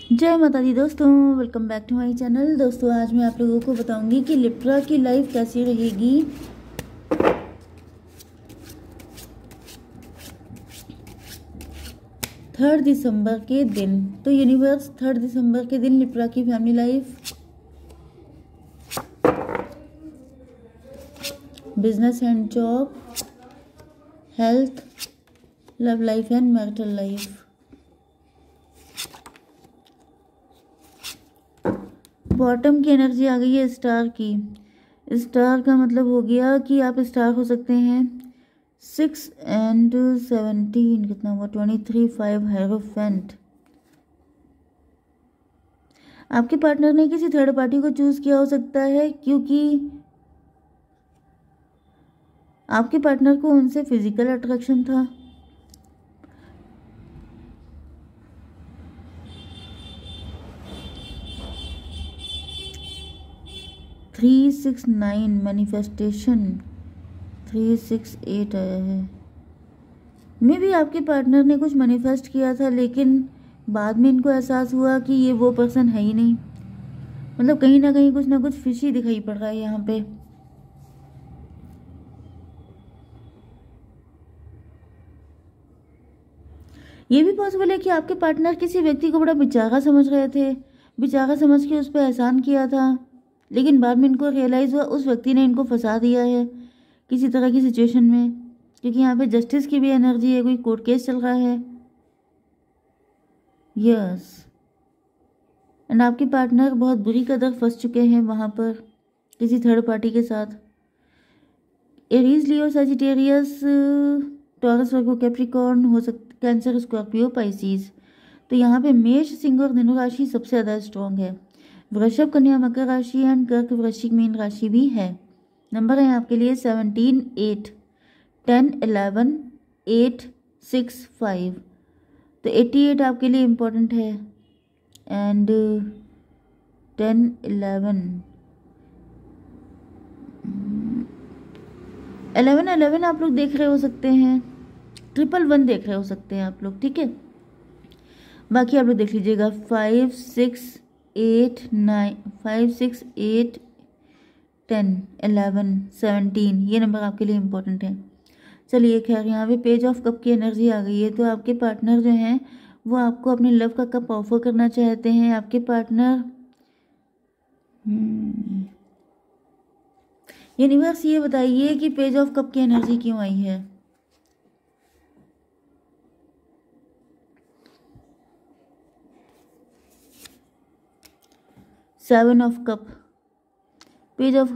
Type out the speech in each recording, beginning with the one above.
जय माता दी दोस्तों, welcome back to my channel. दोस्तों आज मैं आप लोगों को बताऊंगी कि लिब्रा की लाइफ कैसी रहेगी। 3 दिसंबर के दिन। तो यूनिवर्स 3 दिसंबर के दिन लिब्रा की family life, business and job, health, love life and marital life. Bottom की एनर्जी आ गई है स्टार की। स्टार का मतलब हो गया कि आप स्टार हो सकते हैं। 6 and 17 कितना हुआ, 23, 5 हायरोफेंट। आपके पार्टनर ने किसी थर्ड पार्टी को चूज किया हो सकता है, क्योंकि आपके पार्टनर को उनसे फिजिकल अट्रैक्शन था। थ्री 6 9 मैनिफेस्टेशन 3 6 8 आया है। मे भी आपके पार्टनर ने कुछ मैनिफेस्ट किया था, लेकिन बाद में इनको एहसास हुआ कि ये वो पर्सन है ही नहीं। मतलब कहीं ना कुछ फिशी दिखाई पड़ रहा है यहाँ पे। ये भी पॉसिबल है कि आपके पार्टनर किसी व्यक्ति को बड़ा बेचारा समझ रहे थे, बेचारा समझ के उस पर एहसान किया था, लेकिन बाद में इनको रियलाइज़ हुआ उस व्यक्ति ने इनको फंसा दिया है किसी तरह की सिचुएशन में। क्योंकि यहाँ पे जस्टिस की भी एनर्जी है, कोई कोर्ट केस चल रहा है। यस, एंड आपके पार्टनर बहुत बुरी कदर फंस चुके हैं वहाँ पर किसी थर्ड पार्टी के साथ। एरीज, लियो, सजिटेरियस, टॉरस, वर्गो, कैप्रिकॉर्न हो सकता, कैंसर, स्कॉर्पियो, पाइसिस। तो यहाँ पे मेष, सिंह और धनु राशि सबसे ज़्यादा स्ट्रॉन्ग है। वृषभ, कन्या, मकर राशि एंड कर्क, वृश्चिक, मीन राशि भी है। नंबर है आपके लिए 17 8 10 11 8 6 5। तो 88 आपके लिए इम्पोर्टेंट है, एंड 10 11 आप लोग देख रहे हो सकते हैं। 111 देख रहे हो सकते हैं आप लोग, ठीक है। बाकी आप लोग देख लीजिएगा 5 6 8 9 5 6 8 10 11 17, ये नंबर आपके लिए इम्पोर्टेंट है। चलिए खैर, यहाँ पे पेज ऑफ कप की एनर्जी आ गई है। तो आपके पार्टनर जो हैं वो आपको अपने लव का कप ऑफर करना चाहते हैं। आपके पार्टनर यूनिवर्स ये बताइए कि पेज ऑफ कप की एनर्जी क्यों आई है। Seven of cup, page of.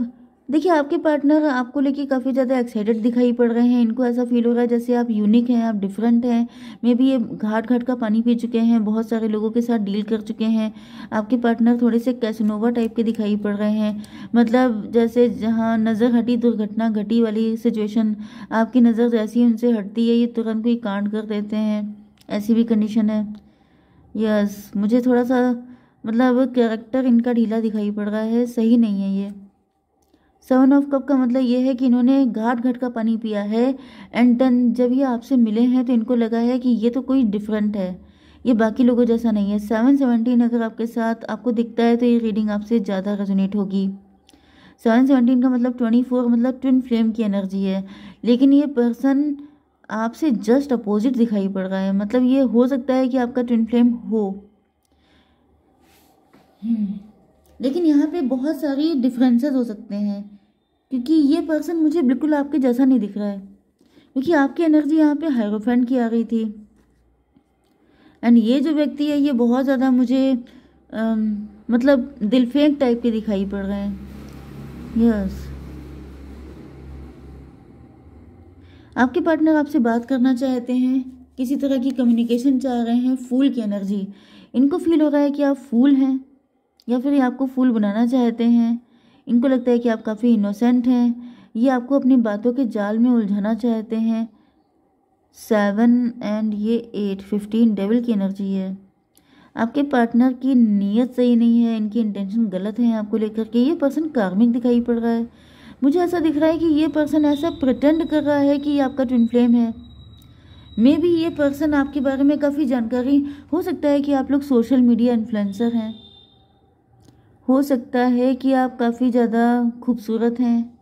देखिए आपके पार्टनर आपको लेके काफ़ी ज़्यादा एक्साइटेड दिखाई पड़ रहे हैं। इनको ऐसा फील हो रहा है जैसे आप यूनिक हैं, आप डिफरेंट हैं। मे बी ये घाट घाट का पानी पी चुके हैं, बहुत सारे लोगों के साथ डील कर चुके हैं। आपके पार्टनर थोड़े से कैसनोवा टाइप के दिखाई पड़ रहे हैं। मतलब जैसे जहाँ नज़र हटी दुर्घटना घटी वाली सिचुएशन, आपकी नज़र जैसी उनसे हटती है ये तुरंत कोई कांड कर देते हैं, ऐसी भी कंडीशन है। यस, मुझे थोड़ा सा मतलब कैरेक्टर इनका ढीला दिखाई पड़ रहा है, सही नहीं है ये। 7 ऑफ कप का मतलब ये है कि इन्होंने घाट घाट का पानी पिया है, एंड देन जब ये आपसे मिले हैं तो इनको लगा है कि ये तो कोई डिफरेंट है, ये बाकी लोगों जैसा नहीं है। 7 17 अगर आपके साथ आपको दिखता है तो ये रीडिंग आपसे ज़्यादा रेजोनेट होगी। 7 17 का मतलब 24, मतलब ट्विन फ्लेम की एनर्जी है। लेकिन ये पर्सन आपसे जस्ट अपोजिट दिखाई पड़ रहा है। मतलब ये हो सकता है कि आपका ट्विन फ्लेम हो, लेकिन यहाँ पे बहुत सारी डिफरेंसेस हो सकते हैं, क्योंकि ये पर्सन मुझे बिल्कुल आपके जैसा नहीं दिख रहा है। क्योंकि आपकी एनर्जी यहाँ पे हायरोफेंट की आ रही थी, एंड ये जो व्यक्ति है ये बहुत ज़्यादा मुझे मतलब दिलफेंक टाइप के दिखाई पड़ रहे हैं। यस, आपके पार्टनर आपसे बात करना चाहते हैं, किसी तरह की कम्युनिकेशन चाह रहे हैं। फूल की एनर्जी, इनको फील हो रहा है कि आप फूल हैं, या फिर ये आपको फूल बनाना चाहते हैं। इनको लगता है कि आप काफ़ी इनोसेंट हैं, ये आपको अपनी बातों के जाल में उलझाना चाहते हैं। 7 एंड ये 8 15 डेविल की एनर्जी है। आपके पार्टनर की नीयत सही नहीं है, इनकी इंटेंशन गलत है आपको लेकर के। ये पर्सन कार्मिक दिखाई पड़ रहा है। मुझे ऐसा दिख रहा है कि ये पर्सन ऐसा प्रिटेंड कर रहा है कि ये आपका ट्विन फ्लेम है, मे भी ये पर्सन आपके बारे में काफ़ी जानकारी, हो सकता है कि आप लोग सोशल मीडिया इन्फ्लुएंसर हैं, हो सकता है कि आप काफ़ी ज़्यादा खूबसूरत हैं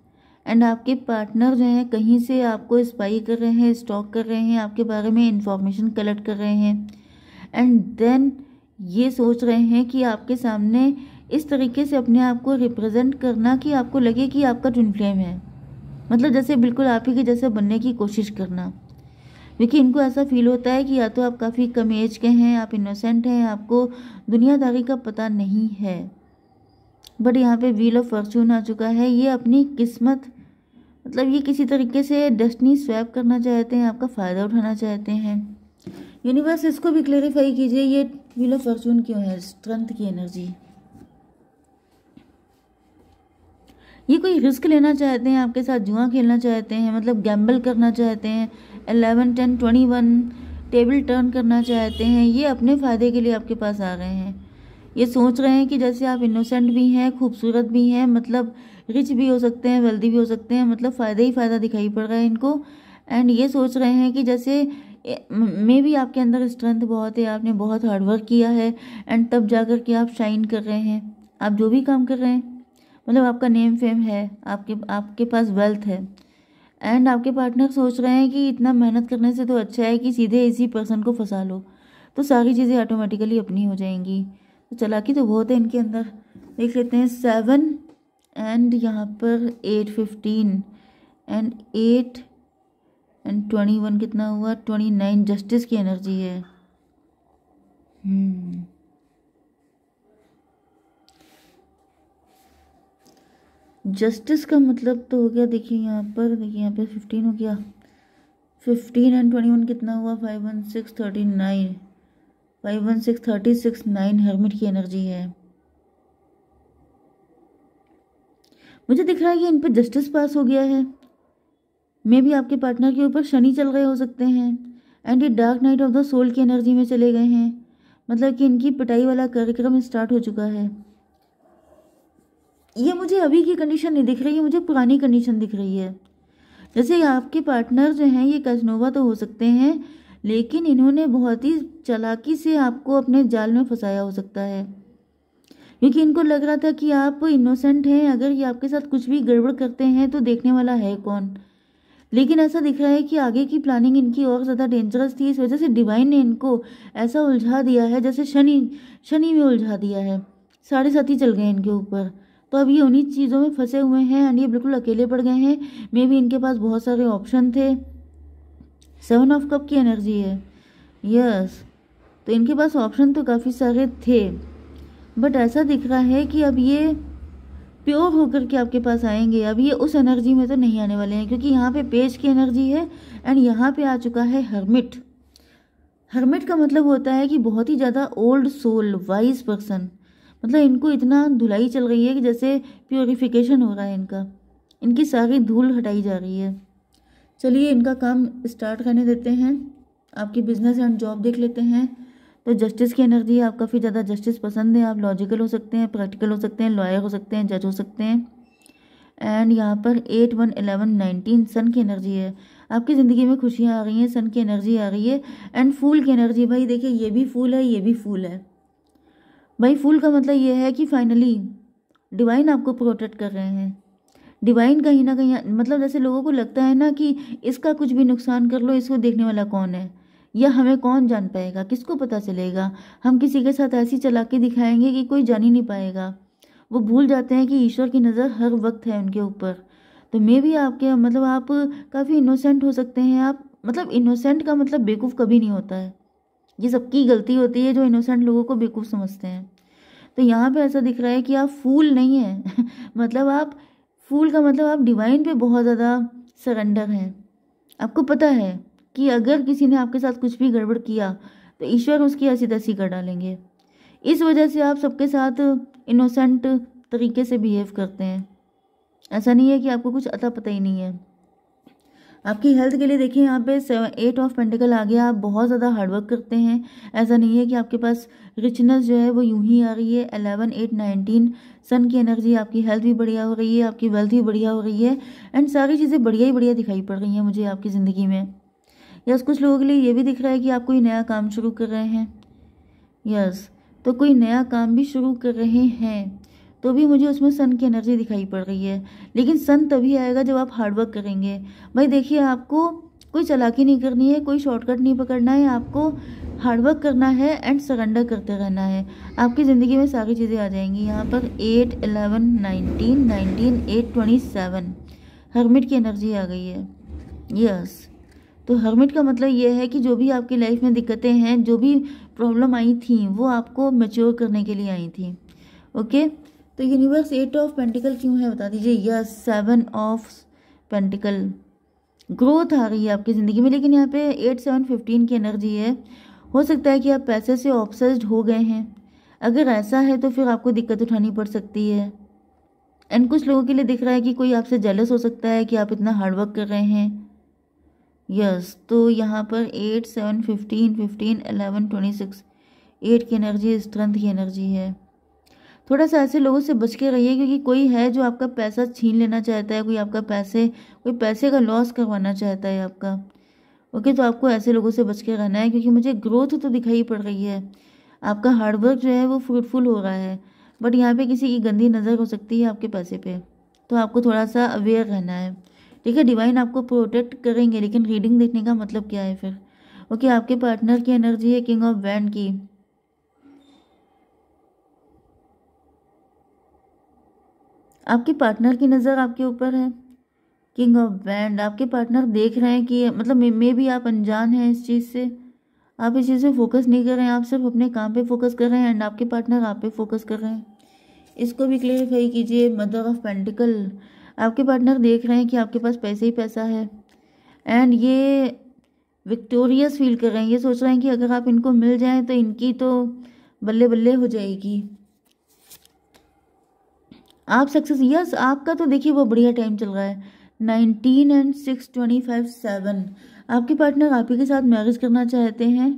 एंड आपके पार्टनर जो हैं कहीं से आपको स्पाई कर रहे हैं, स्टॉक कर रहे हैं, आपके बारे में इंफॉर्मेशन कलेक्ट कर रहे हैं एंड देन ये सोच रहे हैं कि आपके सामने इस तरीके से अपने आप को रिप्रेजेंट करना कि आपको लगे कि आपका ट्विन फ्लेम है, मतलब जैसे बिल्कुल आप ही के जैसे बनने की कोशिश करना। क्योंकि इनको ऐसा फील होता है कि या तो आप काफ़ी कम एज के हैं, आप इनोसेंट हैं, आपको दुनियादारी का पता नहीं है, बट यहाँ पे व्हील ऑफ फॉर्चून आ चुका है। ये अपनी किस्मत, मतलब ये किसी तरीके से डेस्टिनी स्वैप करना चाहते हैं, आपका फ़ायदा उठाना चाहते हैं। यूनिवर्स इसको भी क्लेरिफाई कीजिए, ये व्हील ऑफ फॉर्चून क्यों है? स्ट्रेंथ की एनर्जी, ये कोई रिस्क लेना चाहते हैं, आपके साथ जुआ खेलना चाहते हैं, मतलब गैम्बल करना चाहते हैं, 11, 10, 21 टेबल टर्न करना चाहते हैं। ये अपने फ़ायदे के लिए आपके पास आ रहे हैं। ये सोच रहे हैं कि जैसे आप इनोसेंट भी हैं, खूबसूरत भी हैं, मतलब रिच भी हो सकते हैं, वेल्दी भी हो सकते हैं, मतलब फ़ायदा ही फ़ायदा दिखाई पड़ रहा है इनको। एंड ये सोच रहे हैं कि जैसे मे भी आपके अंदर स्ट्रेंथ बहुत है, आपने बहुत हार्डवर्क किया है एंड तब जाकर के आप शाइन कर रहे हैं। आप जो भी काम कर रहे हैं, मतलब आपका नेम फेम है, आपके पास वेल्थ है एंड आपके पार्टनर सोच रहे हैं कि इतना मेहनत करने से तो अच्छा है कि सीधे इसी पर्सन को फंसा लो, तो सारी चीज़ें ऑटोमेटिकली अपनी हो जाएंगी। तो चालाकी तो बहुत है इनके अंदर। देख लेते हैं 7 एंड यहाँ पर 8, 15 एंड 8 एंड 21 कितना हुआ? 29 जस्टिस की एनर्जी है। जस्टिस का मतलब तो हो गया, देखिए यहाँ पर, देखिए यहाँ पे 15 हो गया, 15 एंड 21 कितना हुआ? 5 1 6 39, 5 1 6 36, 9 हर्मिट की एनर्जी है। मुझे दिख रहा है कि इन पर जस्टिस पास हो गया है। मे भी आपके पार्टनर के ऊपर शनि चल रहे हो सकते हैं एंड ये dark night of the soul की एनर्जी में चले गए हैं, मतलब कि इनकी पिटाई वाला कार्यक्रम स्टार्ट हो चुका है। ये मुझे अभी की कंडीशन नहीं दिख रही है, मुझे पुरानी कंडीशन दिख रही है। जैसे आपके पार्टनर जो हैं ये कैसनोवा तो हो सकते हैं, लेकिन इन्होंने बहुत ही चालाकी से आपको अपने जाल में फंसाया हो सकता है, क्योंकि इनको लग रहा था कि आप इनोसेंट हैं, अगर ये आपके साथ कुछ भी गड़बड़ करते हैं तो देखने वाला है कौन। लेकिन ऐसा दिख रहा है कि आगे की प्लानिंग इनकी और ज़्यादा डेंजरस थी, इस वजह से डिवाइन ने इनको ऐसा उलझा दिया है जैसे शनि में उलझा दिया है। 7.5 चल गए इनके ऊपर, तो अब ये उन्हीं चीज़ों में फंसे हुए हैं एंड ये बिल्कुल अकेले पड़ गए हैं। मे भी इनके पास बहुत सारे ऑप्शन थे। 7 ऑफ कप की एनर्जी है, यस, तो इनके पास ऑप्शन तो काफ़ी सारे थे, बट ऐसा दिख रहा है कि अब ये प्योर होकर के आपके पास आएंगे। अब ये उस एनर्जी में तो नहीं आने वाले हैं, क्योंकि यहाँ पे पेज की एनर्जी है एंड यहाँ पे आ चुका है हर्मिट। हर्मिट का मतलब होता है कि बहुत ही ज़्यादा ओल्ड सोल, वाइज पर्सन, मतलब इनको इतना धुलाई चल रही है कि जैसे प्योरिफिकेशन हो रहा है इनका, इनकी सारी धूल हटाई जा रही है। चलिए इनका काम स्टार्ट करने देते हैं, आपकी बिजनेस एंड जॉब देख लेते हैं। तो जस्टिस की एनर्जी है, आप काफ़ी ज़्यादा जस्टिस पसंद है, आप लॉजिकल हो सकते हैं, प्रैक्टिकल हो सकते हैं, लॉयर हो सकते हैं, जज हो सकते हैं। एंड यहाँ पर 8, 1, 11, 19 सन की एनर्जी है, आपकी ज़िंदगी में खुशियाँ आ रही हैं, सन की एनर्जी आ रही है एंड फूल की एनर्जी। भाई देखिए ये भी फूल है, ये भी फूल है। भाई फूल का मतलब ये है कि फाइनली डिवाइन आपको प्रोटेक्ट कर रहे हैं। डिवाइन कहीं ना कहीं, मतलब जैसे लोगों को लगता है ना कि इसका कुछ भी नुकसान कर लो, इसको देखने वाला कौन है, या हमें कौन जान पाएगा, किसको पता चलेगा। हम किसी के साथ ऐसी चालाकी दिखाएंगे कि कोई जान ही नहीं पाएगा। वो भूल जाते हैं कि ईश्वर की नज़र हर वक्त है उनके ऊपर। तो मे भी आपके, मतलब आप काफ़ी इनोसेंट हो सकते हैं। आप, मतलब इनोसेंट का मतलब बेवकूफ़ कभी नहीं होता है, ये सबकी गलती होती है जो इनोसेंट लोगों को बेवकूफ़ समझते हैं। तो यहाँ पे ऐसा दिख रहा है कि आप फूल नहीं हैं मतलब आप फूल का मतलब आप डिवाइन पे बहुत ज़्यादा सरेंडर हैं। आपको पता है कि अगर किसी ने आपके साथ कुछ भी गड़बड़ किया तो ईश्वर उसकी ऐसी तैसी कर डालेंगे। इस वजह से आप सबके साथ इनोसेंट तरीके से बिहेव करते हैं। ऐसा नहीं है कि आपको कुछ अता पता ही नहीं है। आपकी हेल्थ के लिए देखिए यहाँ पे 8 ऑफ पेंटिकल आ गया, आप बहुत ज़्यादा हार्डवर्क करते हैं। ऐसा नहीं है कि आपके पास रिचनेस जो है वो यूं ही आ रही है। 11, 8, 19 सन की एनर्जी, आपकी हेल्थ भी बढ़िया हो रही है, आपकी वेल्थ भी बढ़िया हो रही है एंड सारी चीज़ें बढ़िया ही बढ़िया दिखाई पड़ रही हैं मुझे आपकी ज़िंदगी में। यस, कुछ लोगों के लिए ये भी दिख रहा है कि आप कोई नया काम शुरू कर रहे हैं। यस, तो कोई नया काम भी शुरू कर रहे हैं, तो भी मुझे उसमें सन की एनर्जी दिखाई पड़ रही है। लेकिन सन तभी आएगा जब आप हार्डवर्क करेंगे। भाई देखिए, आपको कोई चालाकी नहीं करनी है, कोई शॉर्टकट नहीं पकड़ना है, आपको हार्डवर्क करना है एंड सरेंडर करते रहना है। आपकी ज़िंदगी में सारी चीज़ें आ जाएंगी। यहाँ पर 8, 11, 19, 19, 8, 27 हर्मिट की एनर्जी आ गई है। यस, तो हर्मिट का मतलब ये है कि जो भी आपकी लाइफ में दिक्कतें हैं, जो भी प्रॉब्लम आई थी, वो आपको मैच्योर करने के लिए आई थी। ओके, तो यूनिवर्स 8 ऑफ पेंटिकल क्यों है बता दीजिए। यस, 7 ऑफ पेंटिकल, ग्रोथ आ रही है आपकी ज़िंदगी में। लेकिन यहाँ पे 8, 7, 15 की एनर्जी है। हो सकता है कि आप पैसे से ऑब्सेस्ड हो गए हैं। अगर ऐसा है तो फिर आपको दिक्कत उठानी पड़ सकती है। एंड कुछ लोगों के लिए दिख रहा है कि कोई आपसे जेलस हो सकता है कि आप इतना हार्डवर्क कर रहे हैं। यस, तो यहाँ पर 8, 7, 15, 15, 11, 26 8 की एनर्जी स्ट्रेंथ की एनर्जी है। थोड़ा सा ऐसे लोगों से बच के रहिए, क्योंकि कोई है जो आपका पैसा छीन लेना चाहता है, कोई पैसे का लॉस करवाना चाहता है आपका। ओके, तो आपको ऐसे लोगों से बच के रहना है, क्योंकि मुझे ग्रोथ तो दिखाई पड़ रही है। आपका हार्डवर्क जो है वो फ्रूटफुल हो रहा है, बट यहाँ पे किसी की गंदी नज़र हो सकती है आपके पैसे पे, तो आपको थोड़ा सा अवेयर रहना है। ठीक है, डिवाइन आपको प्रोटेक्ट करेंगे, लेकिन रीडिंग देखने का मतलब क्या है फिर। ओके, आपके पार्टनर की एनर्जी है किंग ऑफ वैंड की। आपके पार्टनर की नज़र आपके ऊपर है, किंग ऑफ वैंड। आपके पार्टनर देख रहे हैं कि मतलब मे भी आप अनजान हैं इस चीज़ से, आप इस चीज़ पे फोकस नहीं कर रहे हैं, आप सिर्फ अपने काम पे फोकस कर रहे हैं एंड आपके पार्टनर आप पे फोकस कर रहे हैं। इसको भी क्लेरिफाई कीजिए। मदर ऑफ पेंटिकल, आपके पार्टनर देख रहे हैं कि आपके पास पैसे ही पैसा है एंड ये विक्टोरियस फील कर रहे हैं। ये सोच रहे हैं कि अगर आप इनको मिल जाएं तो इनकी तो बल्ले बल्ले हो जाएगी। आप सक्सेस, यस, आपका तो देखिए वो बढ़िया टाइम चल रहा है। 19 एंड 6, 25, 7 आपके पार्टनर आप ही के साथ मैरिज करना चाहते हैं।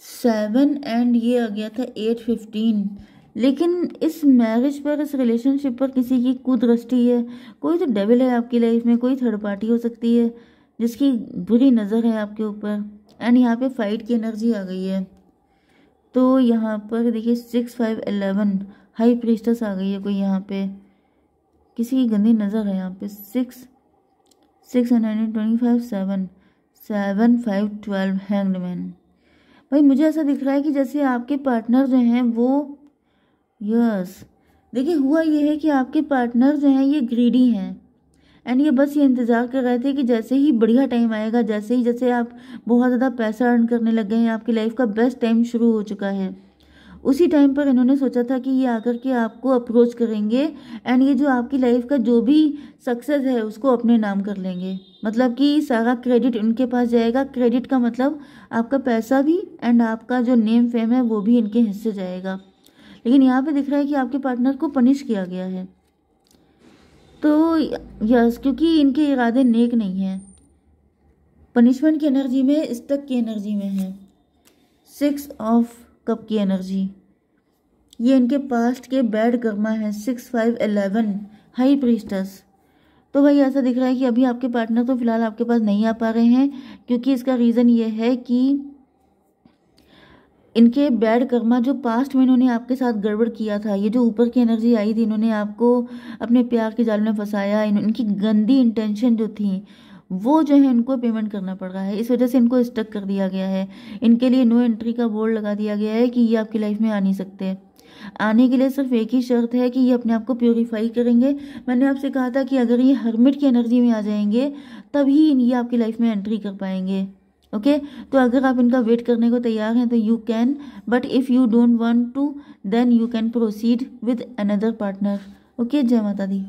7 एंड ये आ गया था 8, 15। लेकिन इस मैरिज पर, इस रिलेशनशिप पर किसी की कुदृष्टि है। कोई तो डेविल है आपकी लाइफ में, कोई थर्ड पार्टी हो सकती है जिसकी बुरी नज़र है आपके ऊपर। एंड यहाँ पे फाइट की एनर्जी आ गई है। तो यहाँ पर देखिए 6, 5, 11 हाई प्रीस्टस आ गई है। कोई यहाँ पे किसी की गंदी नज़र है। यहाँ पे 6, 6 and 9, 25, 7, 7, 5, 12 हैंग्ड मैन। भाई मुझे ऐसा दिख रहा है कि जैसे आपके पार्टनर जो हैं वो, यस, देखिए हुआ ये है कि आपके पार्टनर जो हैं ये ग्रीडी हैं एंड ये बस ये इंतज़ार कर रहे थे कि जैसे ही बढ़िया टाइम आएगा, जैसे आप बहुत ज़्यादा पैसा अर्न करने लग गए हैं, आपकी लाइफ का बेस्ट टाइम शुरू हो चुका है, उसी टाइम पर इन्होंने सोचा था कि ये आकर के आपको अप्रोच करेंगे एंड ये जो आपकी लाइफ का जो भी सक्सेस है उसको अपने नाम कर लेंगे। मतलब कि सारा क्रेडिट उनके पास जाएगा। क्रेडिट का मतलब आपका पैसा भी एंड आपका जो नेम फेम है वो भी इनके हिस्से जाएगा। लेकिन यहाँ पे दिख रहा है कि आपके पार्टनर को पनिश किया गया है। तो यस, क्योंकि इनके इरादे नेक नहीं हैं। पनिशमेंट की एनर्जी में, स्टक की एनर्जी में है। 6 ऑफ कप की एनर्जी, ये इनके पास्ट के बैड कर्मा है। 6, 5, 11 हाई प्रीस्टस। तो भाई ऐसा दिख रहा है कि अभी आपके पार्टनर तो फिलहाल आपके पास नहीं आ पा रहे हैं, क्योंकि इसका रीज़न ये है कि इनके बैड कर्मा जो पास्ट में इन्होंने आपके साथ गड़बड़ किया था, ये जो ऊपर की एनर्जी आई थी, इन्होंने आपको अपने प्यार के जाल में फंसाया, इनकी गंदी इंटेंशन जो थी वो जो है इनको पेमेंट करना पड़ रहा है। इस वजह से इनको स्टक कर दिया गया है। इनके लिए नो एंट्री का बोर्ड लगा दिया गया है कि ये आपकी लाइफ में आ नहीं सकते। आने के लिए सिर्फ एक ही शर्त है कि ये अपने आप को प्योरीफाई करेंगे। मैंने आपसे कहा था कि अगर ये हर्मिट की एनर्जी में आ जाएंगे तभी ये आपकी लाइफ में एंट्री कर पाएंगे। ओके, तो अगर आप इनका वेट करने को तैयार हैं तो you can, but if you don't want to then you can proceed with another partner. Okay, जय माता दी।